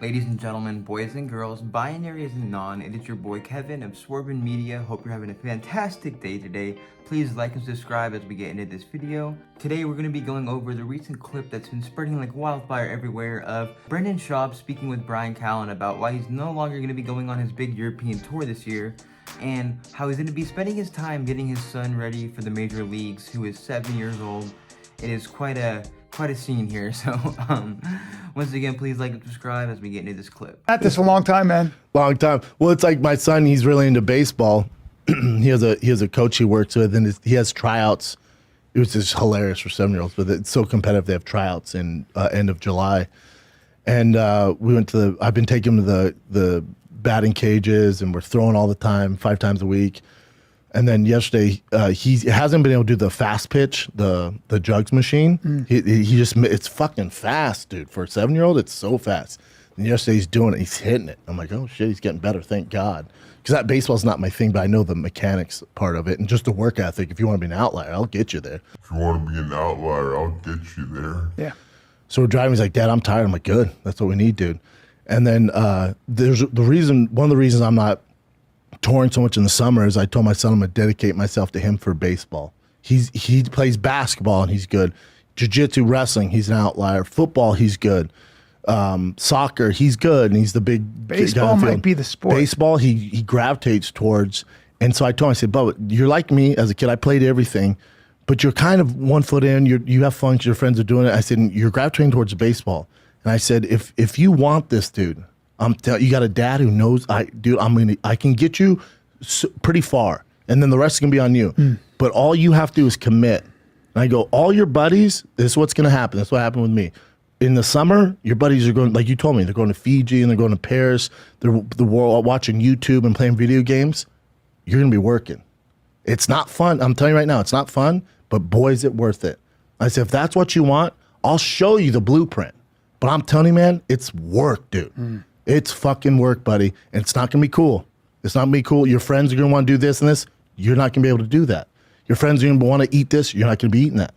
Ladies and gentlemen, boys and girls, binaries and non, it is your boy Kevin of Swervin Media. Hope you're having a fantastic day today. Please like and subscribe as we get into this video. Today we're going to be going over the recent clip that's been spreading like wildfire everywhere of Brendan Schaub speaking with Brian Callen about why he's no longer going to be going on his big European tour this year, and how he's going to be spending his time getting his son ready for the major leagues, who is 7 years old. It is quite a scene here, so once again, please like and subscribe as we get into this clip. At this a long time, man. Long time. Well, it's like my son, he's really into baseball. he has a coach he works with, and he has tryouts. It was just hilarious for 7-year-olds, but it's so competitive. They have tryouts in end of July. And we went to I've been taking him to the batting cages, and we're throwing all the time, 5 times a week. And then yesterday, he hasn't been able to do the fast pitch, the jugs machine. He just, it's fucking fast, dude. For a 7-year-old, it's so fast. And yesterday he's doing it, he's hitting it. I'm like, oh shit, he's getting better, thank God. Because that baseball's not my thing, but I know the mechanics part of it. And just the work ethic, if you want to be an outlier, I'll get you there. If you want to be an outlier, I'll get you there. Yeah. So we're driving, he's like, Dad, I'm tired. I'm like, good, that's what we need, dude. And then there's one of the reasons I'm not touring so much in the summer is I told my son I'm gonna dedicate myself to him for baseball. He plays basketball and he's good. Jiu-jitsu, wrestling, he's an outlier. Football, he's good. Soccer, he's good, and he's the big baseball might be the sport. Baseball, he gravitates towards. And so I told him, I said, Bubba, you're like me as a kid. I played everything, but you're kind of 1 foot in. You have fun because your friends are doing it. I said, you're gravitating towards baseball. And I said, if you want this, dude, you got a dad who knows. I can get you pretty far, and then the rest is gonna be on you. But all you have to do is commit. And I go, all your buddies, this is what's gonna happen. That's what happened with me. In the summer, your buddies are going, like you told me, they're going to Fiji and they're going to Paris. They're watching YouTube and playing video games. You're gonna be working. It's not fun. I'm telling you right now, it's not fun. But boy, is it worth it. I said, if that's what you want, I'll show you the blueprint. But I'm telling you, man, it's work, dude. It's fucking work, buddy. And it's not going to be cool. It's not going to be cool. Your friends are going to want to do this and this. You're not going to be able to do that. Your friends are going to want to eat this. You're not going to be eating that.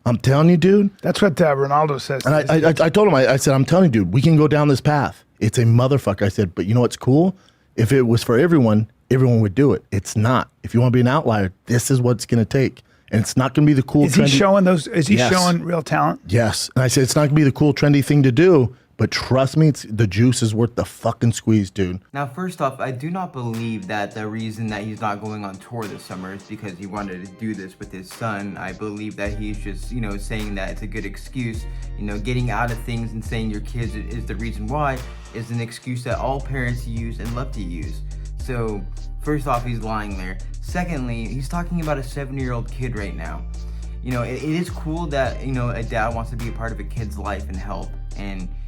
I'm telling you, dude. That's what Ronaldo says. And I told him, I said, I'm telling you, dude, we can go down this path. It's a motherfucker. I said, but you know what's cool? If it was for everyone would do it. It's not. If you want to be an outlier, this is what it's going to take. And it's not going to be the cool, Is he showing real talent? Yes. And I said, it's not going to be the cool, trendy thing to do. But trust me, the juice is worth the fucking squeeze, dude. Now, first off, I do not believe that the reason that he's not going on tour this summer is because he wanted to do this with his son. I believe that he's just, saying that it's a good excuse. Getting out of things and saying your kids is the reason why is an excuse that all parents use and love to use. So, first off, he's lying there. Secondly, he's talking about a 7-year-old kid right now. It is cool that, a dad wants to be a part of a kid's life and help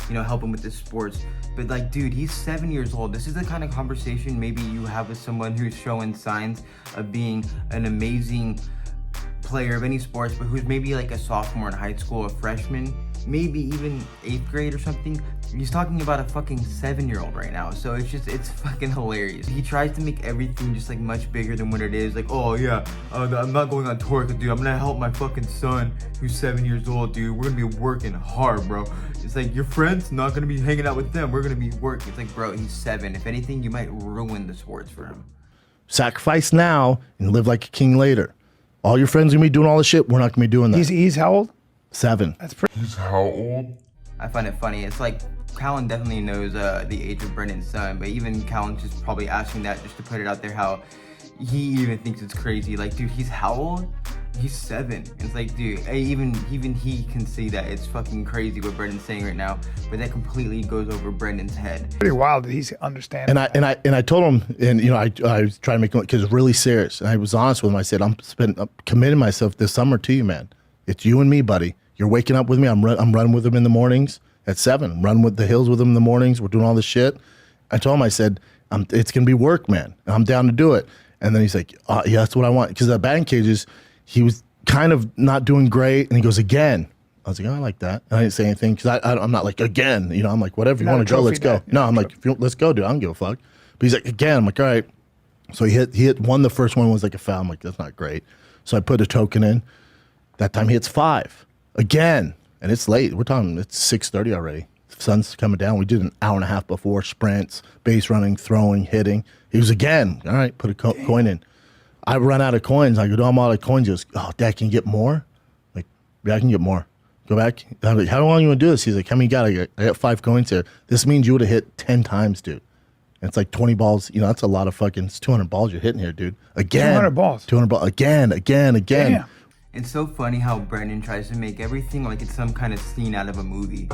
help him with the sports. But like, dude, he's 7 years old. This is the kind of conversation maybe you have with someone who's showing signs of being an amazing player of any sports, but who's maybe like a sophomore in high school, a freshman, maybe even 8th grade or something. He's talking about a fucking 7-year-old right now. So it's fucking hilarious. He tries to make everything just like much bigger than what it is. Like, oh yeah, I'm not going on tour because, dude, I'm gonna help my fucking son who's 7 years old, dude. We're gonna be working hard, bro. It's like, your friends not gonna be hanging out with them. We're gonna be working. It's like, bro, he's 7. If anything, you might ruin the sports for him. Sacrifice now and live like a king later. All your friends are gonna be doing all this shit. We're not gonna be doing that. He's how old? 7. That's pretty. He's how old? I find it funny. It's like Callen definitely knows the age of Brendan's son, but even Callen's just probably asking that just to put it out there how he even thinks it's crazy. Like, dude, he's how old? He's 7. It's like, dude, even he can see that it's fucking crazy what Brendan's saying right now, but that completely goes over Brendan's head. Pretty wild that he's understanding. And I told him, and I was trying to make him, because it's really serious, and I was honest with him. I said, I'm committing myself this summer to you, man. It's you and me, buddy. You're waking up with me. I'm running with him in the mornings at 7. I'm running with the hills with him in the mornings. We're doing all this shit. I told him, I said, it's going to be work, man. I'm down to do it. And then he's like, yeah, that's what I want. Because at batting cages, he was kind of not doing great. And he goes, again. I was like, oh, I like that. And I didn't say anything because I'm not like, again. I'm like, whatever you want to go, let's go. No, I'm like, let's go, dude. I don't give a fuck. But he's like, again. I'm like, all right. So he hit one. The first one was like a foul. I'm like, that's not great. So I put a token in. That time he hits 5. Again. And it's late. We're talking, it's 6:30 already. the sun's coming down. We did an hour and a half before, sprints, base running, throwing, hitting. He was again, all right, put a coin in. I run out of coins. I go, I'm out of coins. He goes, oh, Dad, can you get more? Like, yeah, I can get more. Go back. I'm like, how long you want to do this? He's like, how many you got? I got 5 coins here. This means you would have hit 10 times, dude. And it's like 20 balls. You know, that's a lot of fucking, it's 200 balls you're hitting here, dude. Again. 200 balls. 200 balls. Again. Damn. It's so funny how Brendan tries to make everything like it's some kind of scene out of a movie.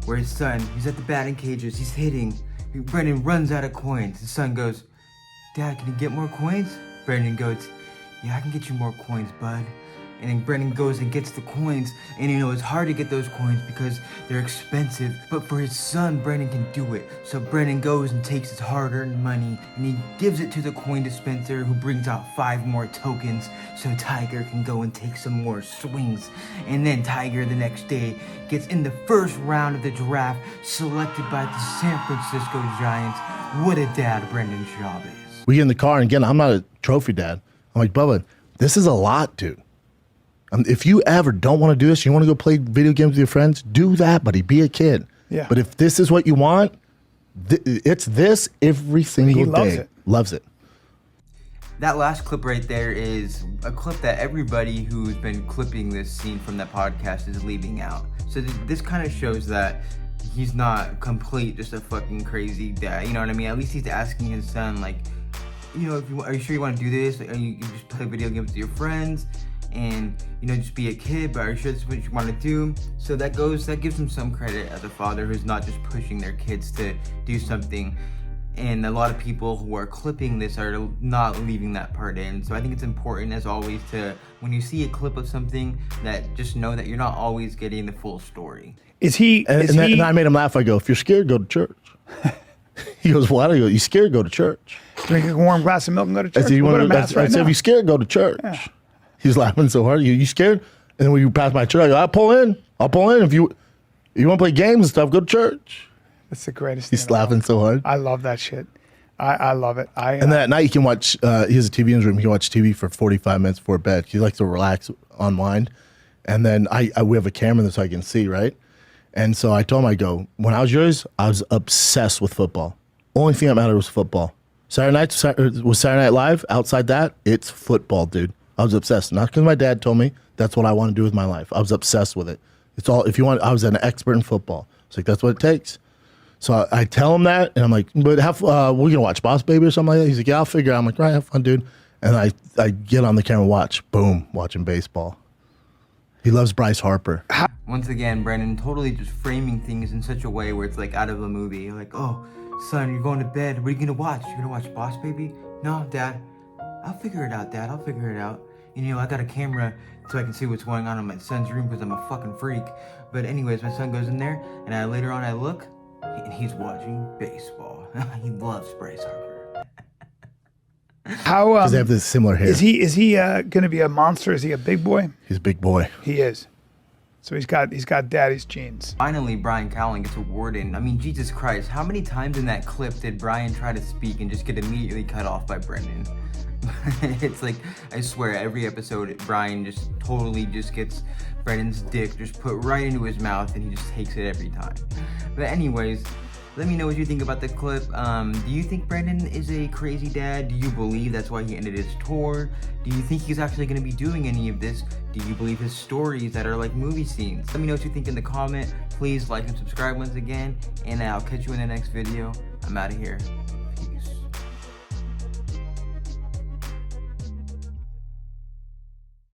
Where his son, he's at the batting cages, he's hitting. Brendan runs out of coins. His son goes, Dad, can you get more coins? Brendan goes, yeah, I can get you more coins, bud. And then Brendan goes and gets the coins, and you know, it's hard to get those coins because they're expensive, but for his son, Brendan can do it. So Brendan goes and takes his hard-earned money, and he gives it to the coin dispenser, who brings out 5 more tokens, so Tiger can go and take some more swings. And then Tiger, the next day, gets in the first round of the draft, selected by the San Francisco Giants. What a dad Brendan Schaub is. We get in the car, and again, I'm not a trophy dad. I'm like, Bubba, this is a lot, dude. If you ever don't want to do this, you want to go play video games with your friends, do that, buddy. Be a kid. Yeah. But if this is what you want, it's this every single day. Loves it. That last clip right there is a clip that everybody who's been clipping this scene from that podcast is leaving out. So this kind of shows that he's not complete, just a fucking crazy dad. You know what I mean? At least he's asking his son, like, you know, are you sure you want to do this? Are you just play video games with your friends? And you know, just be a kid, but are you sure this is what you want to do? So that gives him some credit as a father who's not just pushing their kids to do something. And a lot of people who are clipping this are not leaving that part in. So I think it's important, as always, to, when you see a clip of something, that just know that you're not always getting the full story. And I made him laugh. I go, if you're scared, go to church. He goes, what? I go, you scared, go to church. Drink a warm glass of milk and go to church. I said, if you're scared, go to church. Yeah. He's laughing so hard. You scared? And then when you pass my church, I go, I'll pull in. If you want to play games and stuff, go to church. That's the greatest He's laughing so hard. I love that shit. I love it. And then at night you can watch, he has a TV in his room. He can watch TV for 45 minutes before bed. He likes to relax, unwind. And then we have a camera there so I can see, right? And so I told him, I go, when I was yours, I was obsessed with football. Only thing that mattered was football. Saturday night was Saturday Night Live. Outside that, it's football, dude. I was obsessed. Not because my dad told me that's what I want to do with my life. I was obsessed with it. It's all, if you want, I was an expert in football. It's like, that's what it takes. So I tell him that, and I'm like, but we're going to watch Boss Baby or something like that. He's like, yeah, I'll figure it out. I'm like, right, have fun, dude. And I get on the camera and watch. Boom, watching baseball. He loves Bryce Harper. Once again, Brendan totally just framing things in such a way where it's like out of a movie. Like, oh, son, you're going to bed. What are you going to watch? You're going to watch Boss Baby? No, Dad. I'll figure it out, Dad. I'll figure it out. And, you know, I got a camera so I can see what's going on in my son's room because I'm a fucking freak. But anyways, my son goes in there, and later on I look, and he's watching baseball. He loves Bryce Harper. How because they have this similar hair. Is he going to be a monster? Is he a big boy? He's a big boy. He is. So he's got daddy's genes. Finally, Brian Callen gets a word in. I mean, Jesus Christ, how many times in that clip did Brian try to speak and just get immediately cut off by Brendan? It's like, I swear, every episode, Brian just totally just gets Brendan's dick just put right into his mouth, and he just takes it every time. But anyways, let me know what you think about the clip. Do you think Brendan is a crazy dad? Do you believe that's why he ended his tour? Do you think he's actually going to be doing any of this? Do you believe his stories that are like movie scenes? Let me know what you think in the comment. Please like and subscribe once again, and I'll catch you in the next video. I'm out of here.